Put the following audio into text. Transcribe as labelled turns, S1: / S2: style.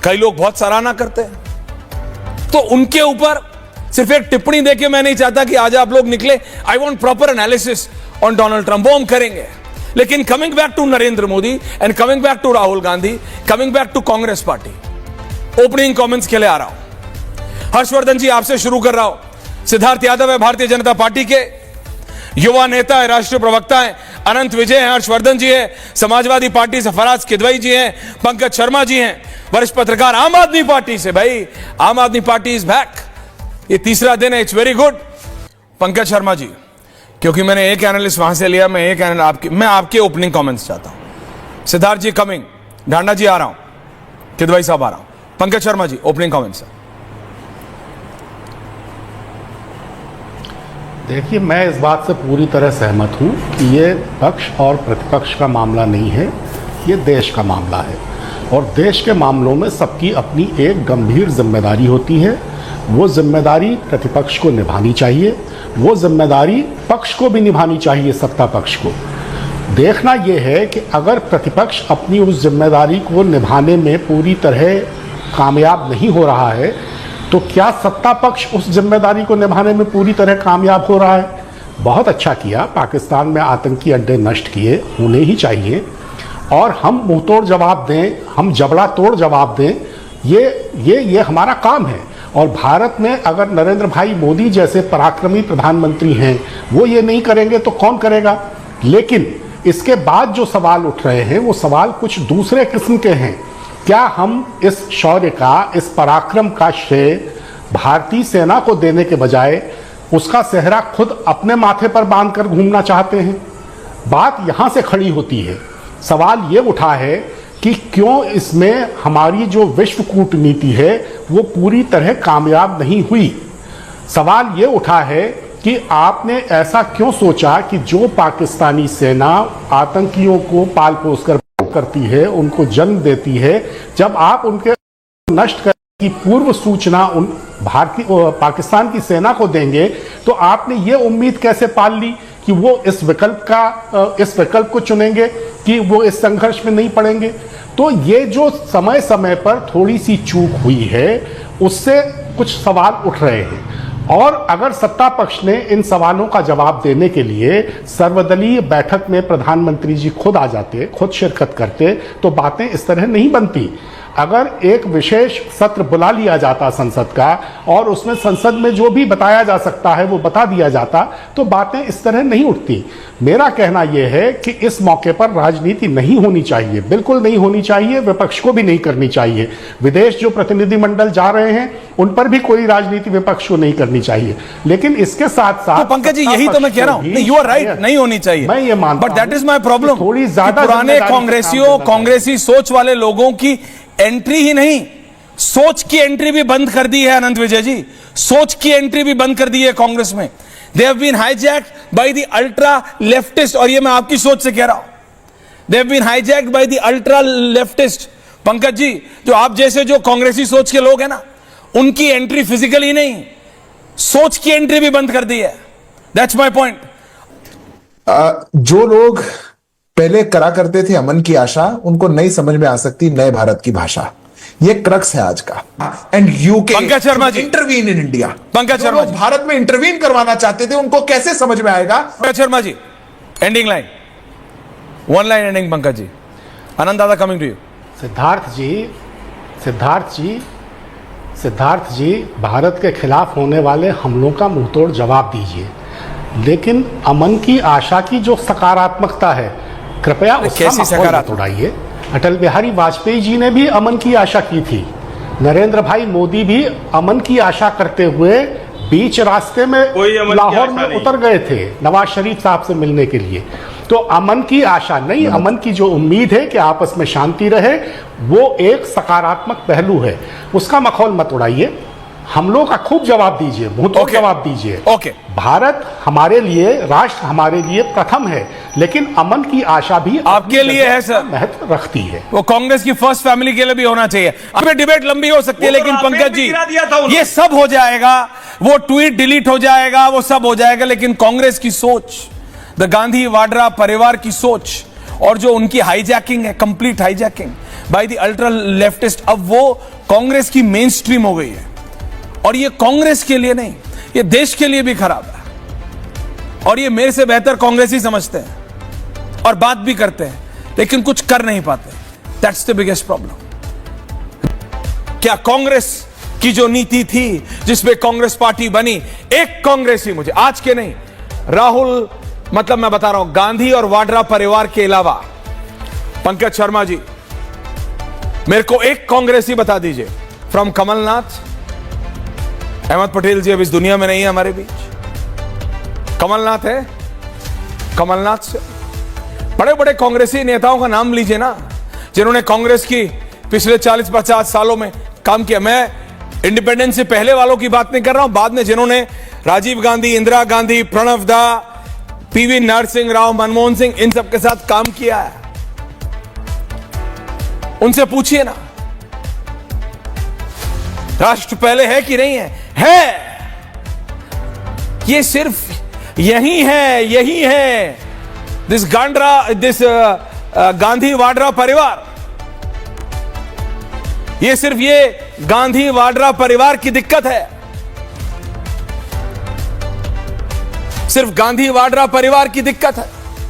S1: कई लोग बहुत सराहना करते हैं, तो उनके ऊपर सिर्फ एक टिप्पणी देके मैं नहीं चाहता कि आज आप लोग निकले। I want proper analysis on Donald Trump, वो हम करेंगे। लेकिन coming back to Narendra Modi and coming back to Rahul Gandhi, coming back to Congress party, opening comments के लिए आ रहा हूं। हर्षवर्धन जी, आपसे शुरू कर रहा हूं। सिद्धार्थ यादव है भारतीय जनता पार्टी के, युवा नेता है, राष्ट्रीय प्रवक्ता है। अनंत विजय हैं, हर्षवर्धन जी हैं, समाजवादी पार्टी से फराज किदवई जी हैं, पंकज शर्मा जी हैं, वरिष्ठ पत्रकार आम आदमी पार्टी से। भाई, आम आदमी पार्टी इज बैक, ये तीसरा दिन है, it's very good. Pankaj Sharma ji, क्योंकि मैंने एक एनालिस्ट वहां से लिया, मैं आपके ओपनिंग कमेंट्स चाहता हूं। सिद्धार्थ जी कमिंग, ढांडा जी आ रहा हूं, किदवई साहब आ रहा हूं। पंकज शर्मा जी, ओपनिंग कमेंट्स।
S2: देखिए, मैं इस बात से पूरी तरह सहमत हूं कि ये पक्ष और प्रतिपक्ष का मामला नहीं है, ये देश का मामला है। और देश के मामलों में सबकी अपनी एक गंभीर जिम्मेदारी होती है। वो जिम्मेदारी प्रतिपक्ष को निभानी चाहिए, वो जिम्मेदारी पक्ष को भी निभानी चाहिए, सत्ता पक्ष को। देखना यह है कि अगर प्रतिपक्ष अपनी उस जिम्मेदारी को निभाने में पूरी तरह कामयाब नहीं हो रहा है, तो क्या सत्ता पक्ष उस जिम्मेदारी को निभाने में पूरी तरह कामयाब हो रहा है? बहुत अच्छा किया, पाकिस्तान में आतंकी अड्डे नष्ट किए, होने ही चाहिए। और हम मुंहतोड़ जवाब दें, हम जबड़ा तोड़ जवाब दें, ये हमारा काम है। और भारत में अगर नरेंद्र भाई मोदी जैसे पराक्रमी प्रधानमंत्री हैं, वो ये नहीं करेंगे तो कौन करेगा? लेकिन इसके बाद जो सवाल उठ रहे हैं, वो सवाल कुछ दूसरे किस्म के हैं। क्या हम इस शौर्य का, इस पराक्रम का श्रेय भारतीय सेना को देने के बजाय उसका सेहरा खुद अपने माथे पर बांधकर घूमना चाहते हैं? बात यहां से खड़ी होती है। सवाल ये उठा है कि क्यों इसमें हमारी जो विश्व कूटनीति है वो पूरी तरह कामयाब नहीं हुई। सवाल ये उठा है कि आपने ऐसा क्यों सोचा कि जो पाकिस्तानी सेना आतंकियों को पाल पोस कर करती है, उनको जन्म देती है, जब आप उनके नष्ट करने की पूर्व सूचना उन पाकिस्तान की सेना को देंगे, तो आपने ये उम्मीद कैसे पाल ली कि वो इस विकल्प को चुनेंगे, कि वो इस संघर्ष में नहीं पड़ेंगे? तो ये जो समय समय पर थोड़ी सी चूक हुई है, उससे कुछ सवाल उठ रहे हैं। और अगर सत्ता पक्ष ने इन सवालों का जवाब देने के लिए सर्वदलीय बैठक में प्रधानमंत्री जी खुद आ जाते, खुद शिरकत करते, तो बातें इस तरह नहीं बनती। अगर एक विशेष सत्र बुला लिया जाता संसद का, और उसमें संसद में जो भी बताया जा सकता है वो बता दिया जाता, तो बातें इस तरह नहीं उठती। मेरा कहना यह है कि इस मौके पर राजनीति नहीं होनी चाहिए, बिल्कुल नहीं होनी चाहिए, विपक्ष को भी नहीं करनी चाहिए। विदेश जो प्रतिनिधिमंडल जा रहे हैं, उन पर भी कोई राजनीति विपक्ष को नहीं करनी चाहिए। लेकिन इसके साथ साथ
S1: तो पंकज जी, यही तो मैं कह रहा हूं, यू आर राइट, नहीं होनी चाहिए,
S2: मैं ये मानता हूं,
S1: but that is my problem.
S2: थोड़ी ज्यादा
S1: पुराने कांग्रेसी सोच वाले लोगों की एंट्री ही नहीं, सोच की एंट्री भी बंद कर दी है। अनंत विजय जी, सोच की एंट्री भी बंद कर दी है कांग्रेस में। They have been hijacked by the ultra leftist, और ये मैं आपकी सोच से कह रहा हूं। They have been hijacked by the ultra leftist. Pankaj ji, जो आप जैसे जो कांग्रेसी सोच के लोग हैं ना, उनकी एंट्री फिजिकल ही नहीं, सोच की एंट्री भी बंद कर दी है। That's my point.
S3: जो लोग पहले करा करते थे अमन की आशा, उनको नहीं समझ में आ सकती नए भारत की भाषा। ये क्रक्स है आज का। And UK
S1: Pankaj Sharma ji,
S3: intervene in India.
S1: Pankaj Sharma ji,
S3: Bharat में इंटरवीन करवाना चाहते थे, उनको कैसे समझ में आएगा?
S1: Pankaj Sharma ji, ending line, one line ending. Pankaj ji, Anand Dada coming to you.
S2: Siddharth ji, Bharat के खिलाफ होने वाले हमलों का मुंहतोड़ जवाब दीजिए। लेकिन अमन की आशा की जो सकारात्मकता है, कृपया उसका सकारात्मक उड़ाइए। अटल बिहारी वाजपेयी जी ने भी अमन की आशा की थी। नरेंद्र भाई मोदी भी अमन की आशा करते हुए बीच रास्ते में लाहौर में उतर गए थे नवाज शरीफ साहब से मिलने के लिए। तो अमन की आशा नहीं, अमन की जो उम्मीद है कि आपस में शांति रहे, वो एक सकारात्मक पहलू है। उसका मखौल मत उड़ाइए, हमलों का खूब जवाब दीजिए, मुंहतोड़ जवाब दीजिए। भारत हमारे लिए, राष्ट्र हमारे लिए प्रथम है, लेकिन अमन की आशा भी
S1: आपके लिए है सर,
S2: महत्व रखती है।
S1: वो कांग्रेस की फर्स्ट फैमिली के लिए भी होना चाहिए। अब डिबेट लंबी हो सकती है, लेकिन पंकज जी, ये सब हो जाएगा, वो ट्वीट डिलीट हो जाएगा, वो सब हो जाएगा, लेकिन कांग्रेस की सोच, द गांधी वाड्रा परिवार की सोच, और जो उनकी हाईजैकिंग है, complete hijacking, bye the ultra leftist, अब वो कांग्रेस की मेन स्ट्रीम हो गई है। और ये कांग्रेस के लिए नहीं, ये देश के लिए भी खराब है। और ये मेरे से बेहतर कांग्रेसी समझते हैं और बात भी करते हैं, लेकिन कुछ कर नहीं पाते। That's the biggest problem. क्या कांग्रेस की जो नीति थी, जिसपे कांग्रेस पार्टी बनी, एक कांग्रेसी, मुझे आज के नहीं, राहुल, मतलब मैं बता रहा हूं, गांधी और वाड्रा परिवार के अलावा, पंकज शर्मा जी, मेरे को एक कांग्रेसी बता दीजिए, फ्रॉम कमलनाथ, अहमद पटेल जी अब इस दुनिया में नहीं है हमारे बीच, कमलनाथ है, कमलनाथ से बड़े बड़े कांग्रेसी नेताओं का नाम लीजिए ना, जिन्होंने कांग्रेस की पिछले 40-50 सालों में काम किया। मैं इंडिपेंडेंस से पहले वालों की बात नहीं कर रहा हूं, बाद में जिन्होंने, राजीव गांधी, इंदिरा गांधी, प्रणब दा, पीवी नरसिंह राव, मनमोहन सिंह, इन सबके साथ काम किया है, उनसे पूछिए ना, राष्ट्र पहले है कि नहीं है? है। ये सिर्फ यही है दिस गांधी वाड्रा परिवार, ये सिर्फ ये गांधी वाड्रा परिवार की दिक्कत है, सिर्फ गांधी वाड्रा परिवार की दिक्कत है।